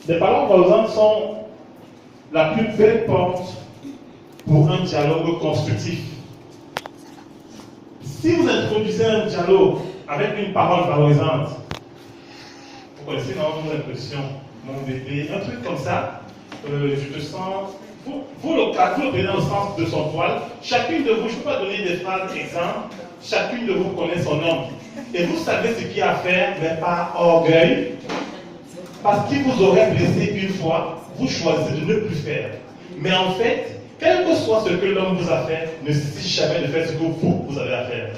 Les paroles valorisantes sont la plus belle porte pour un dialogue constructif. Si vous introduisez un dialogue avec une parole valorisante, vous connaissez non l'impression, mon bébé, un truc comme ça, je te sens, vous le prenez dans le sens de son poil, chacune de vous, je ne peux pas donner des phrases exemples, chacune de vous connaît son nom. Et vous savez ce qu'il y a à faire, mais par orgueil, parce qu'il vous aurait blessé une fois, vous choisissez de ne plus faire. Mais en fait, quel que soit ce que l'homme vous a fait, ne cessez jamais de faire ce que vous avez à faire.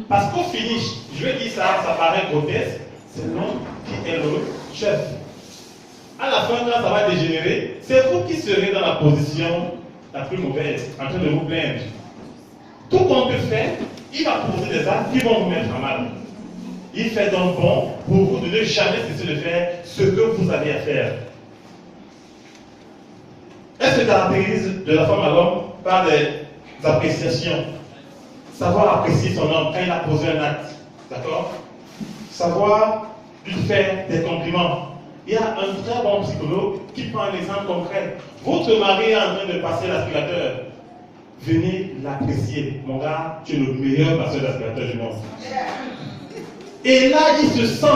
Parce qu'au finish, je vais dire ça, ça paraît grotesque, c'est l'homme qui est le chef. À la fin, quand ça va dégénérer, c'est vous qui serez dans la position la plus mauvaise, en train de vous plaindre. Tout compte fait, il va poser des actes qui vont vous mettre en mal. Il fait donc bon pour vous de ne jamais cesser de faire ce que vous avez à faire. Elle se caractérise de la femme à l'homme par des appréciations. Savoir apprécier son homme quand il a posé un acte. D'accord? Savoir lui faire des compliments. Il y a un très bon psychologue qui prend un exemple concret. Votre mari est en train de passer l'aspirateur. Venez l'apprécier. Mon gars, tu es le meilleur passeur d'aspirateur du monde. Et là, il se sent.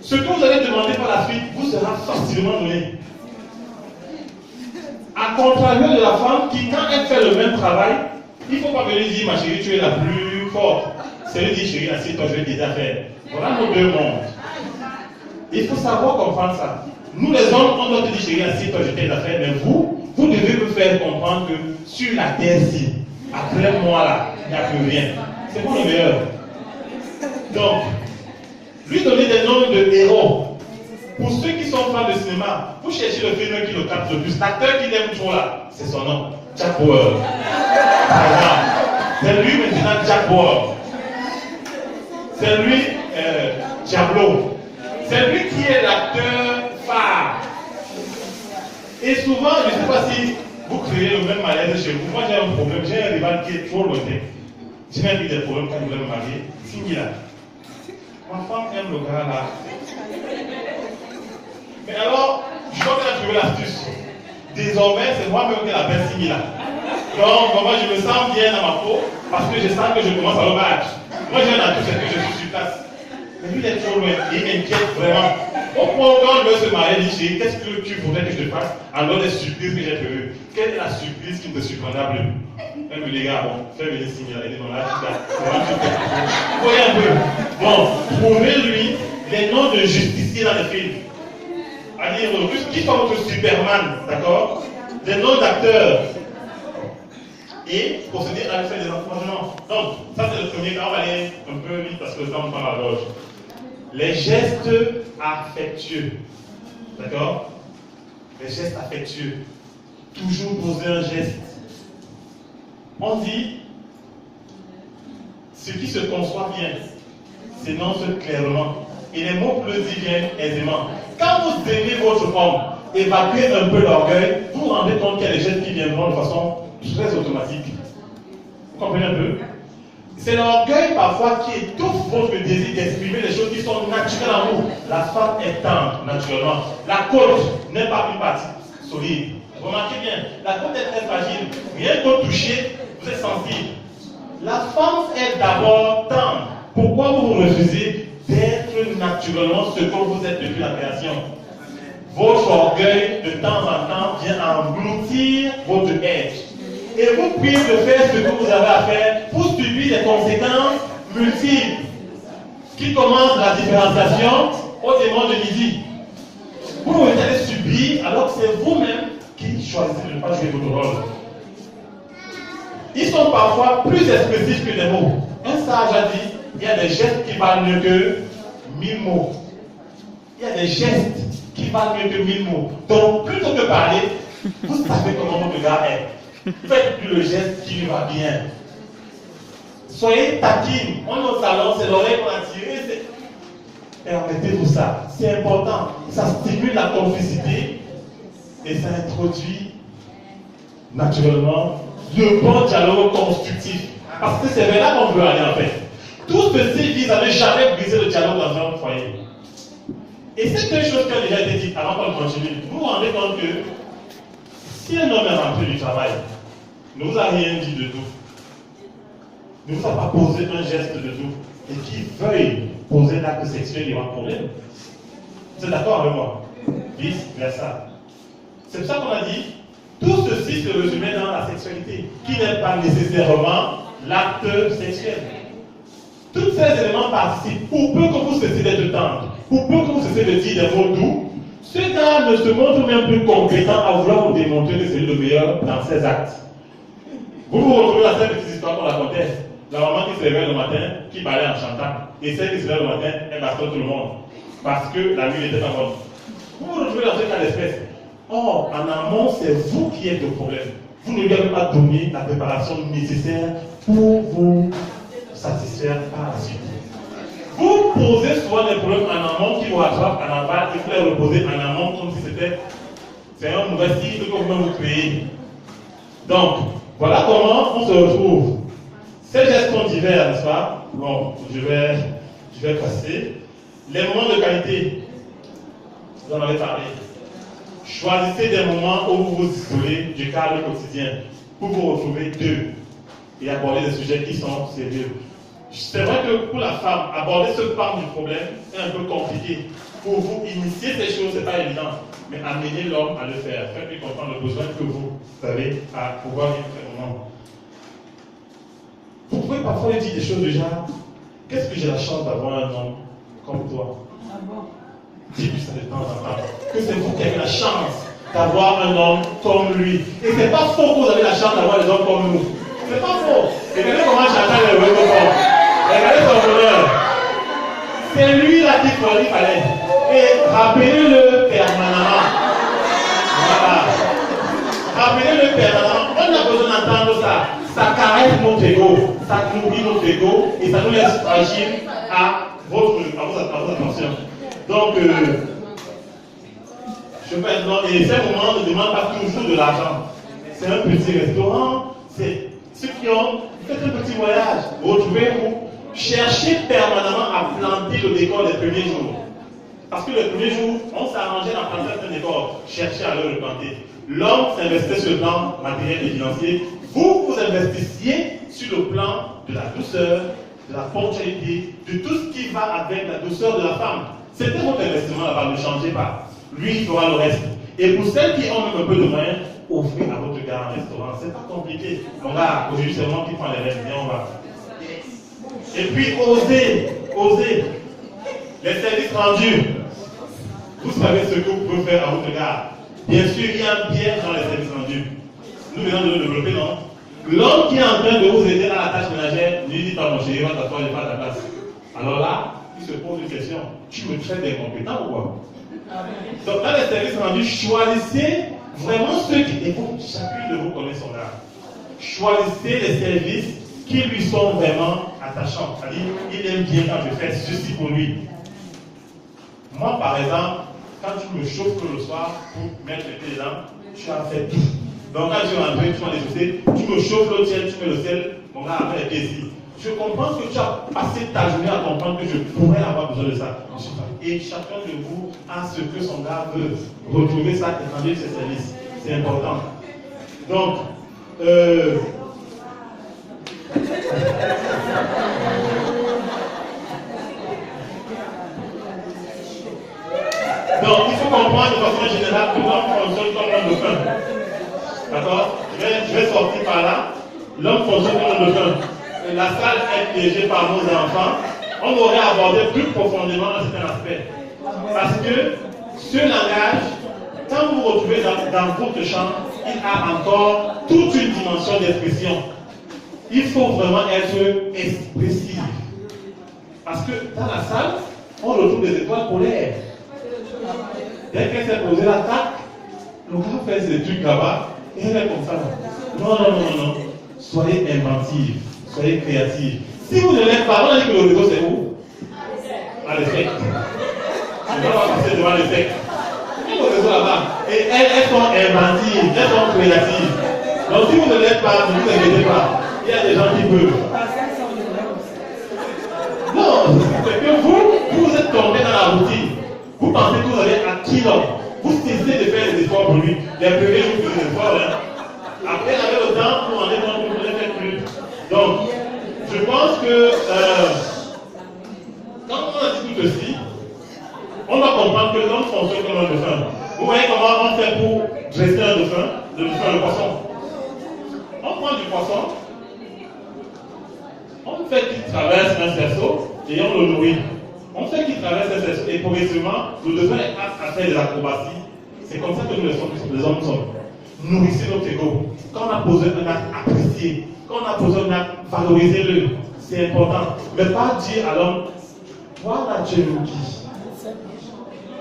Ce que vous allez demander par la suite vous sera facilement donné. À contrario de la femme qui, quand elle fait le même travail, il ne faut pas venir dire, ma chérie, tu es la plus forte. C'est lui dire, chérie, assieds-toi, je vais t'aider à faire. Voilà nos deux mondes. Il faut savoir comprendre ça. Nous, les hommes, on doit te dire, chérie, assieds-toi, je t'aide à faire. Mais vous devez me faire comprendre que sur la terre-ci, après moi là, il n'y a plus rien. C'est pour le meilleur. Donc, lui donner des noms de héros. Pour ceux qui sont fans de cinéma, vous cherchez le film qui le capte le plus. L'acteur qui l'aime trop là, c'est son nom. Jack Bauer. Par exemple. C'est lui maintenant Jack Bauer. C'est lui Diablo. C'est lui qui est l'acteur phare. Et souvent, je ne sais pas si vous créez le même malaise chez vous. Moi j'ai un problème, j'ai un rival qui est trop lointain. J'ai même eu des problèmes quand je voulais me marier. Singila. Ma femme aime le gars là. Mais alors, je crois qu'elle a trouvé l'astuce. Désormais, c'est moi-même qui l'appelle Singila. Donc, moi, je me sens bien dans ma peau parce que je sens que je commence à le battre. Moi, j'ai un atout, c'est que je suis sur place. Mais lui, il est trop loin. Il m'inquiète vraiment. Au point où, quand on veut se marier, il dit, qu'est-ce que tu voudrais que je te fasse en dehors des surprises que j'ai prévues? Quelle est la surprise qui me surprendra plus? Elle me dit, les gars, bon, fais venir Singila. Il dit, non, là, vous voyez un peu. Bon, trouvez-lui les noms de justiciers dans les films. C'est-à-dire, qui sont votre Superman, d'accord? Des noms d'acteurs. Et procéder à faire des encouragements. Donc, ça c'est le premier cas. On va aller un peu vite parce que le temps me prend la gorge. Les gestes affectueux. D'accord? Les gestes affectueux. Toujours poser un geste. On dit, ce qui se conçoit bien s'énonce clairement. Et les mots plaisir viennent aisément. Quand vous aimez votre homme, évacuez un peu l'orgueil, vous vous rendez compte qu'il y a des gestes qui viendront de façon très automatique. Vous comprenez un peu? C'est l'orgueil parfois qui étouffe votre désir d'exprimer les choses qui sont naturelles en vous. La femme est tendre naturellement. La côte n'est pas une partie solide. Remarquez bien, la côte est très fragile. Rien qu'au toucher, vous êtes sensible. La femme est d'abord tendre. Pourquoi vous vous refusez d'être naturellement ce que vous êtes depuis la création? Votre orgueil, de temps en temps, vient engloutir votre être. Et vous priez de faire ce que vous avez à faire pour subir des conséquences multiples. Qui commence la différenciation au démon de midi. Vous allez subir alors que c'est vous-même qui choisissez de ne pas jouer votre rôle. Ils sont parfois plus expressifs que des mots. Un sage a dit, il y a des gestes qui valent mieux que 1000 mots. Il y a des gestes qui valent mieux que 1000 mots. Donc, plutôt que parler, vous savez comment votre gars est. Faites-lui le geste qui lui va bien. Soyez taquine. On est au salon, c'est l'oreille qu'on a tirée. Permettez-vous ça. C'est important. Ça stimule la complicité et ça introduit naturellement le bon dialogue constructif. Parce que c'est vers là qu'on veut aller en fait. Tout ceci vise à ne jamais briser le dialogue dans un foyer. Et c'est quelque chose qui a déjà été dit avant qu'on continue. Vous vous rendez compte que si un homme est rentré du travail, ne vous a rien dit de tout, ne vous a pas posé un geste de tout, et qu'il veuille poser l'acte sexuel, il y aura un problème. Vous êtes d'accord avec moi? Vice versa. C'est pour ça qu'on a dit, tout ceci se résumait dans la sexualité, qui n'est pas nécessairement l'acte sexuel. Tous ces éléments participent. Pour peu que vous cessiez d'être tendre, pour peu que vous cessiez de dire des mots doux, ce gars ne se montre même plus compétent à vouloir vous démontrer que c'est le meilleur dans ses actes. Vous vous retrouvez dans cette petite histoire qu'on racontait. La maman qui se réveille le matin, qui balaye en chantant, et celle qui se réveille le matin, elle bastonne tout le monde. Parce que la nuit était pas bonne. Vous vous retrouvez dans ce cas d'espèce. Or, en amont, c'est vous qui êtes le problème. Vous ne lui avez pas donné la préparation nécessaire pour vous satisfaire par la suite. Vous posez souvent des problèmes en amont qui vous rattrapent en aval et vous les reposez en amont comme si c'est un mauvais cycle que vous-même vous créez. Donc, voilà comment on se retrouve. Ces gestes sont divers, n'est-ce pas? Bon, je vais passer. Les moments de qualité, vous en avez parlé. Choisissez des moments où vous vous isolez du cadre quotidien pour vous retrouver deux et aborder des sujets qui sont sérieux. C'est vrai que pour la femme, aborder ce pan du problème est un peu compliqué. Pour vous initier ces choses, ce n'est pas évident. Mais amener l'homme à le faire, faites-lui comprendre le besoin que vous avez à pouvoir vivre ce moment. Vous pouvez parfois lui dire des choses du genre, qu'est-ce que j'ai la chance d'avoir un homme comme toi? Dis-lui ça de temps en temps. Que c'est vous qui avez la chance d'avoir un homme comme lui. Et c'est pas faux que vous avez la chance d'avoir des hommes comme nous. C'est pas faux. Et regardez comment Chantal est heureux fort. Regardez son bonheur. C'est lui là qu'il fallait. Et rappelez-le permanemment. Voilà. Rappelez-le permanemment. On a besoin d'entendre ça. Ça caresse notre ego. Ça nourrit notre ego. Et ça nous laisse fragile à vos attentions. Donc, je fais et ces moments ne demandent pas toujours de l'argent. C'est un petit restaurant, c'est ceux qui ont fait un petit voyage. Retrouvez-vous, cherchez permanemment à planter le décor des premiers jours. Parce que les premiers jours, on s'arrangeait à planter un décor. Cherchez à le planter. L'homme s'investit sur le plan matériel et financier. Vous vous investissiez sur le plan de la douceur, de la ponctualité, de tout ce qui va avec la douceur de la femme. C'était votre investissement là-bas, ne changez pas. Lui, il fera le reste. Et pour celles qui ont même un peu de moyens, offrez à votre gars un restaurant. C'est pas compliqué. On a aujourd'hui, c'est moi qui prends les rênes. On va. Et puis, osez. Les services rendus. Vous savez ce que vous pouvez faire à votre gars. Bien sûr, il y a un piège dans les services rendus. Nous venons de le développer, non? L'homme qui est en train de vous aider à la tâche ménagère, ne lui dit pas, mon chéri, va t'asseoir, il n'est pas à ta place. Alors là, il se pose une question. Tu me traites d'incompétent ou quoi? Donc, dans les services rendus, choisissez vraiment ceux qui. Et vous, chacun de vous connaît son art. Choisissez les services qui lui sont vraiment attachants. C'est-à-dire, il aime bien quand je fais ceci pour lui. Moi, par exemple, quand tu me chauffes le soir pour mettre les pieds dedans, tu as fait tout. Donc, quand tu es rentré, tu m'as déchaussé, tu me chauffes le ciel, tu mets le sel, mon gars, avec les pieds ici. Je comprends que tu as passé ta journée à comprendre que je pourrais avoir besoin de ça. Et chacun de vous a ce que son gars veut. Retrouver ça et rendre ses services. C'est important. Donc, il faut comprendre de façon générale que l'homme fonctionne comme l'homme de faim. D'accord? Je vais sortir par là. L'homme fonctionne comme l'homme de faim. La salle est piégée par nos enfants. On aurait abordé plus profondément un certain aspect. Parce que ce langage, quand vous vous retrouvez dans votre champ, il a encore toute une dimension d'expression. Il faut vraiment être expressif. Parce que dans la salle, on retrouve des étoiles polaires. Dès qu'elle s'est posée la tac, le gars fait ses trucs là-bas et elle est comme ça. Non. Soyez inventifs, soyez créatifs. Si vous ne l'êtes pas, on a dit que le réseau c'est où? À l'ESSEC. Je ne vais pas passer devant l'ESSEC. Il y a le réseau là-bas. Et elles sont inventives, elles sont créatives. Donc si vous ne l'êtes pas, ne vous inquiétez pas. Il y a des gens qui peuvent. Non, c'est que vous êtes tombé dans la routine. Vous pensez qui l'homme. Vous cessez de faire des efforts pour lui. Les premiers jours, vous faites des efforts. Hein. Après, avec le temps, vous rendez compte que vous ne faites plus. Donc, je pense que quand on a dit tout ceci, on doit comprendre que l'homme fonctionne comme un dauphin. Vous voyez comment on fait pour dresser un dauphin, le poisson. On prend du poisson, on fait qu'il traverse un cerceau et on le nourrit. On fait qu'il traverse un cerceau et progressivement, le dauphin est apte à faire des acrobaties. C'est comme ça que nous les hommes sommes. Nourrissez notre ego. Quand on a posé un acte, apprécié. Quand on a posé un acte, valorisez-le. C'est important. Mais pas dire à l'homme, voilà, tu es qui.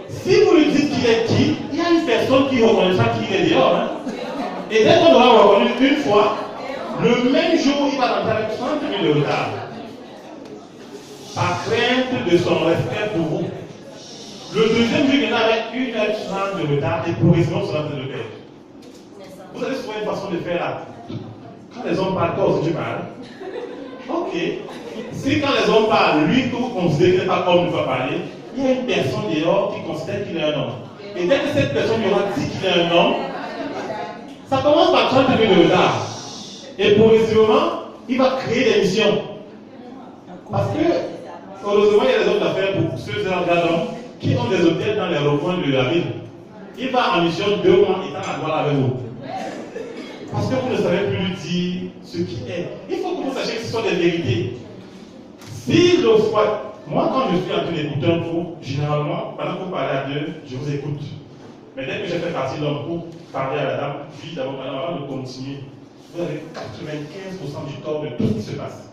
Si vous lui dites qu'il est qui, il y a une personne qui reconnaîtra qu'il est dehors. Hein? Et dès qu'on aura reconnu une fois, le même jour, il va rentrer avec 30 minutes de retard. Par crainte de son respect pour vous. Le deuxième jour, il viendra avec 1h30 de retard et progressivement sera en train de perdre. Vous avez souvent une façon de faire là. Quand les hommes parlent, toi aussi tu parles. Ok. Si quand les hommes parlent, lui que vous considérez qu'il n'est pas homme ne va parler, il y a une personne dehors qui considère qu'il est un homme. Et dès que cette personne lui aura dit qu'il est un homme, ça commence par 30 minutes de retard. Et progressivement, il va créer des missions. Parce que, heureusement, il y a des hommes d'affaires pour ceux qui regardent qui ont des hôtels dans les recoins de la ville. Il va en mission 2 mois et dans la gloire avec vous. Parce que vous ne savez plus lui dire ce qui est. Il faut que vous sachiez que ce sont des vérités. Si le fois, moi quand je suis en train d'écouter un cours, généralement, pendant que vous parlez à deux, je vous écoute. Mais dès que j'ai fait partie d'un cours, parler à la dame, puis d'abord, avant de continuer, vous avez 95% du tort de tout ce qui se passe.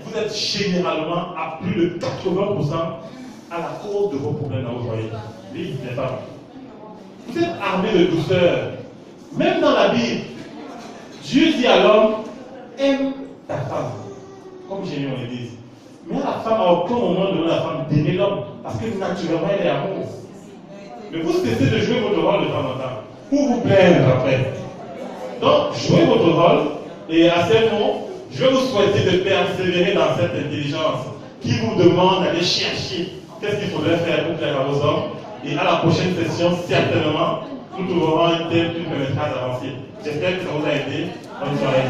Vous êtes généralement à plus de 80% à la cause de vos problèmes dans vos foyers. Oui, les femmes. Vous êtes armés de douceur. Même dans la Bible, Dieu dit à l'homme, aime ta femme, comme j'ai mis en église. Mais à la femme, à aucun moment de la femme d'aimer l'homme, parce que naturellement elle est amour. Mais vous cessez de jouer votre rôle de temps en temps, pour vous plaindre après. Donc, jouez votre rôle, et à ces mots, je vais vous souhaiter de persévérer dans cette intelligence qui vous demande d'aller chercher qu'est-ce qu'il faudrait faire pour plaire à vos hommes. Et à la prochaine session, certainement, nous trouverons un thème qui nous permettra d'avancer. J'espère que ça vous a aidé. Bonne soirée.